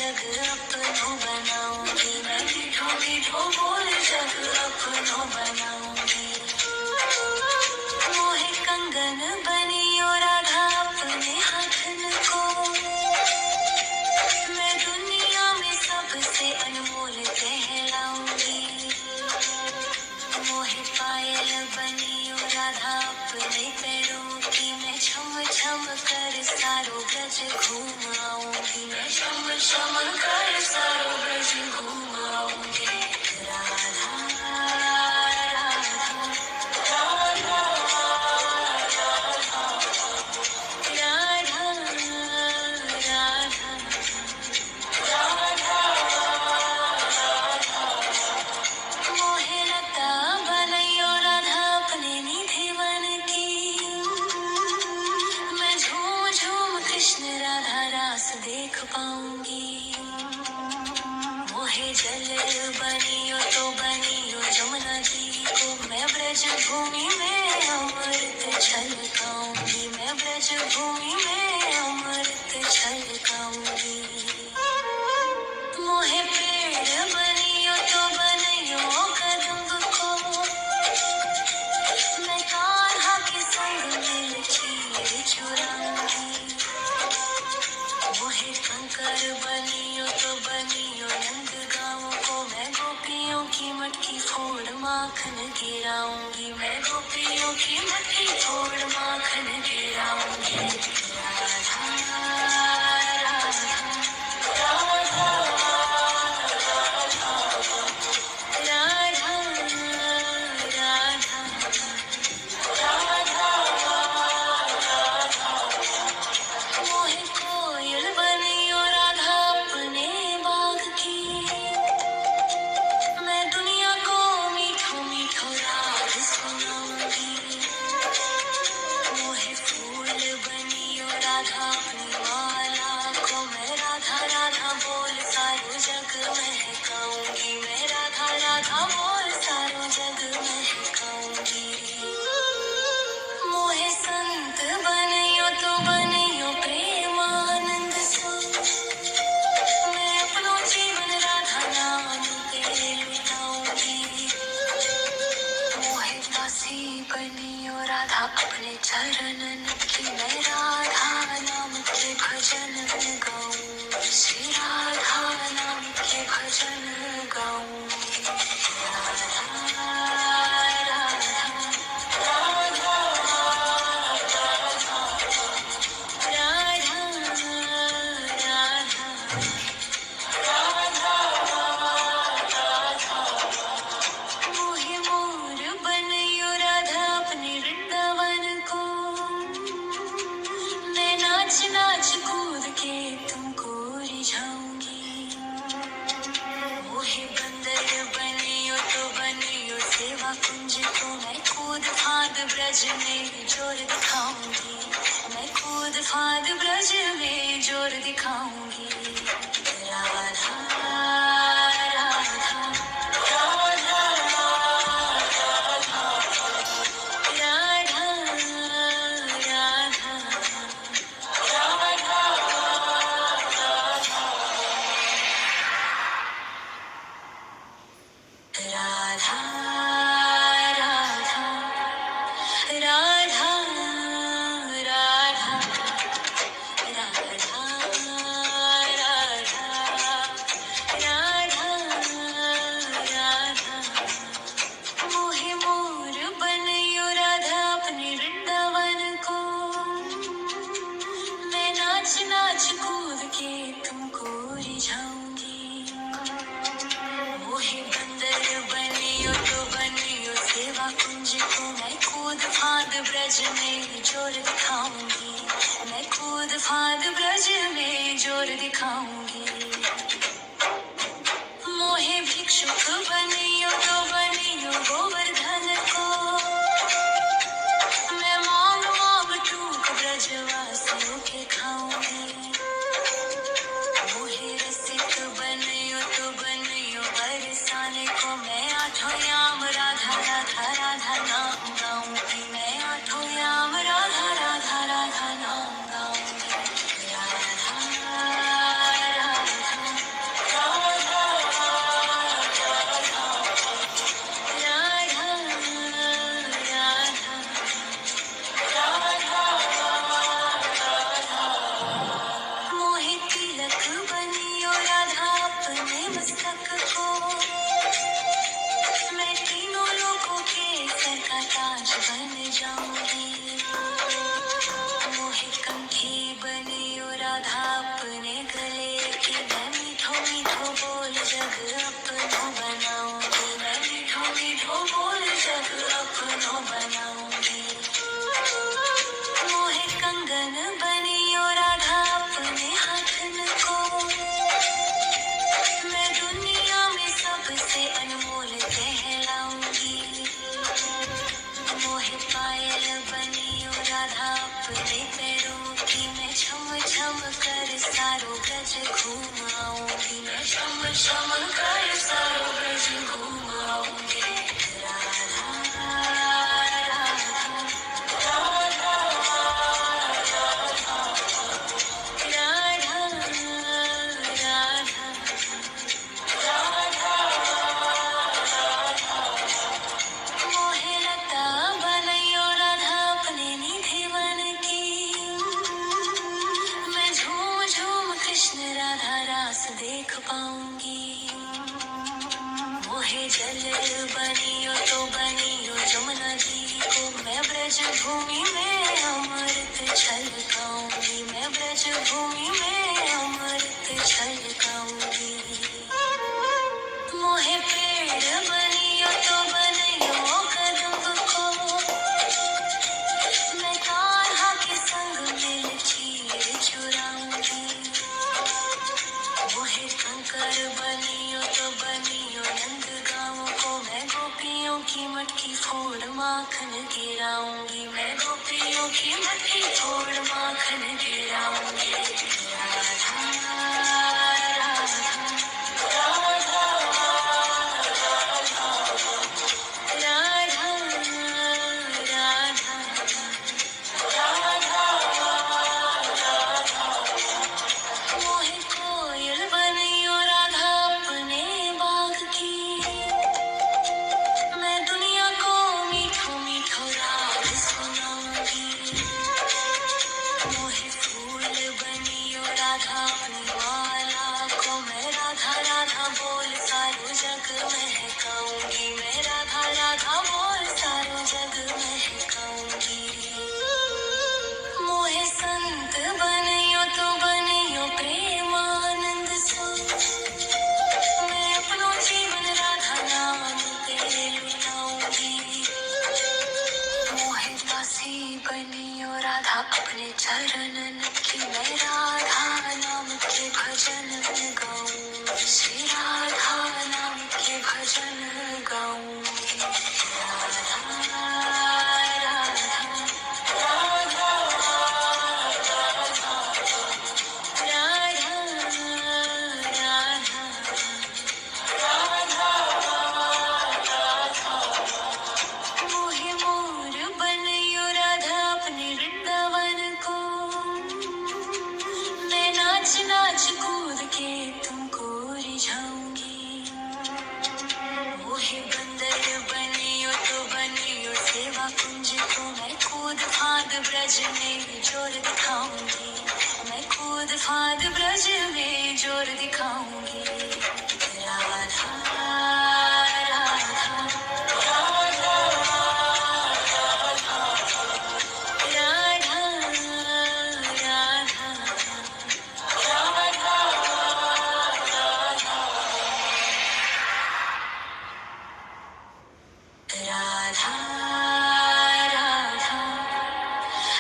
जग अपनों बनाऊंगी, मैं मीठो मीठो बोल जग अपनों बनाऊंगी। मोहे कंगन बनियो राधा अपने हाथन को, मैं दुनिया में सबसे अनमोल कहलाऊंगी। मोहे पायल बनियो राधा अपने पैरों की, मैं छम छम कर सारो ब्रज घूम आऊंगी, मैं छम छम कर सारो ब्रज घूम आऊंगी। राधा राधा राधा राधा राधा। मोहे लता बनैयो राधा अपने निधि वन की, मैं झूम झूम कृष्ण राधा रास देख पाऊंगी। मोहे जल बनियो तो बनियो जमुना जी को, मैं ब्रज भूमि में अमृत छलकाऊंगी, मैं ब्रज भूमि में अमृत छलकाऊंगी। मोहे पेड़ बनियो तो बनियो कदम्ब को, मैं कान्हा के संग मिल खीर चुराऊंगी। मोहे कंकर बनियो तो बनियो नंद गाँव को, मैं गोपियों की मटकी फोड़ माखन गिराऊंगी, मैं गोपियों की मटकी फोड़ माखन गिराऊंगी। राधा राधा राधा मोहे कोयल बनियो राधा अपने बाग की, मैं दुनिया को मीठो मीठो राग सुनाऊंगी। मोहे फूल बनियो राधा अपनी माला को, मैं राधा राधा बोल सारो जग महकाऊंगी, मैं राधा राधा बोल सारो जग महकाऊंगी। मोहे संत बनियो तो बनियो प्रेमानंद सो, मैं अपनो जीवन राधा नाम पे लुटाऊंगी। मोहे दासी बनियो राधा अपने चरणन की, मैं राधा नाम के भजन गाऊं, श्री राधा नाम के भजन गाऊंगी। राधा राधा राधा मोहे मोर बनियो राधा अपने वृंदावन को, मैं नाच नाच कूद के तुमको रिझाऊंगी। मोहे बंदर बनियो तो बनियो सेवा कुंज को, मैं कूद फांद ब्रज में जोर दिखाऊंगी, मैं कूद फांद ब्रज में जोर दिखाऊंगी। राधा राधा राधा राधा राधा राधा मोहे मोर बनियो राधा अपने वृंदावन को, मैं नाच नाच कूद के तुमको रिझाऊंगी। मोहे बंदर बनियो तो बनियो सेवा कुंज को, मैं कूद फांद ब्रज में जोर दिखाऊंगी, मैं कूद फांद ब्रज में जोर दिखाऊंगी। मोहे भिक्षुक बनियो तो बनियो गोवर्धन को, मैं मांग मांग टूक ब्रजवासियों के खाऊंगी। मोहे रसिक बनियो तो बनियो बरसाने को, मैं आठों याम राधा राधा राधा नाम गाऊंगी, मैं आठों याम राधा राधा राधा नाम गाऊंगी। राधा राधा ब्रज घूम आऊंगी, मैं शम शम कर सारा ब्रज घूम आऊंगी। राधा राधा राधा राधा मोहे लता बनैयो राधा अपने निधि वन की, मैं झूम झूम कृष्ण राधा रास देख पाऊंगी। मोहे जल बनियो तो बनियो जमुना जी को, मैं ब्रज भूमि में अमृत छलकाऊंगी, मैं ब्रज भूमि में अमृत छलकाऊंगी। मोहे पेड़ बनियो तो बनियो कदम को, मैं कान्हा के संग मिल चीर चुराऊंगी। मोहे कंकर बनियो तो बनियो नंद गाँव को, मैं गोपियों की मटकी फोड़ माखन गिराऊंगी, मैं गोपियों की मटकी फोड़ माखन गिराऊंगी। राधा राधा मोहे कोयल बनियो राधा अपने बाग की, मैं दुनिया को मीठो मीठो राग सुनाऊंगी। मोहे फूल बनियो राधा अपनी माला को, मैं राधा राधा बोल सारो जग महकाऊंगी, मैं राधा राधा बोल सारो जग महकाऊंगी। मोहे संत बनियो तो बनियो प्रेमानंद सो, मैं अपनो जीवन राधा नाम तेरे लुटाऊंगी। मोहे दासी बनियो राधा अपने चरणन की, मैं राधा नाम के भजन गाऊं, श्री राधा नाम के भजन गाऊंगी। राधा मोहे मोर बनियो राधा अपने वृंदावन को, मैं नाच नाच कूद के तुमको रिझाऊंगी। मोहे बंदर बनियो तो बनियो सेवा कुंज को, मैं कूद फांद ब्रज में जोर दिखाऊंगी, मैं कूद फांद ब्रज में जोर दिखाऊंगी। राधा राधा राधा राधा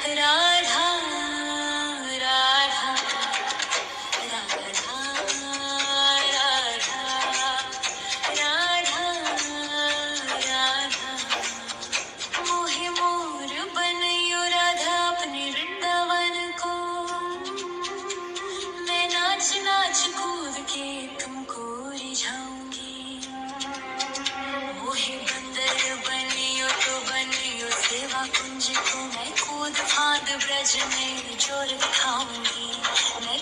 राधा राधा राधा मोहे मोर बनियो राधा अपने वृंदावन को, मैं नाच नाच कूद के तुमको रिझाऊंगी। मोहे बंदर बनियो तो बनियो सेवा कुंज को, मैं कूद फांद ब्रज में जोर दिखाऊंगी, मैं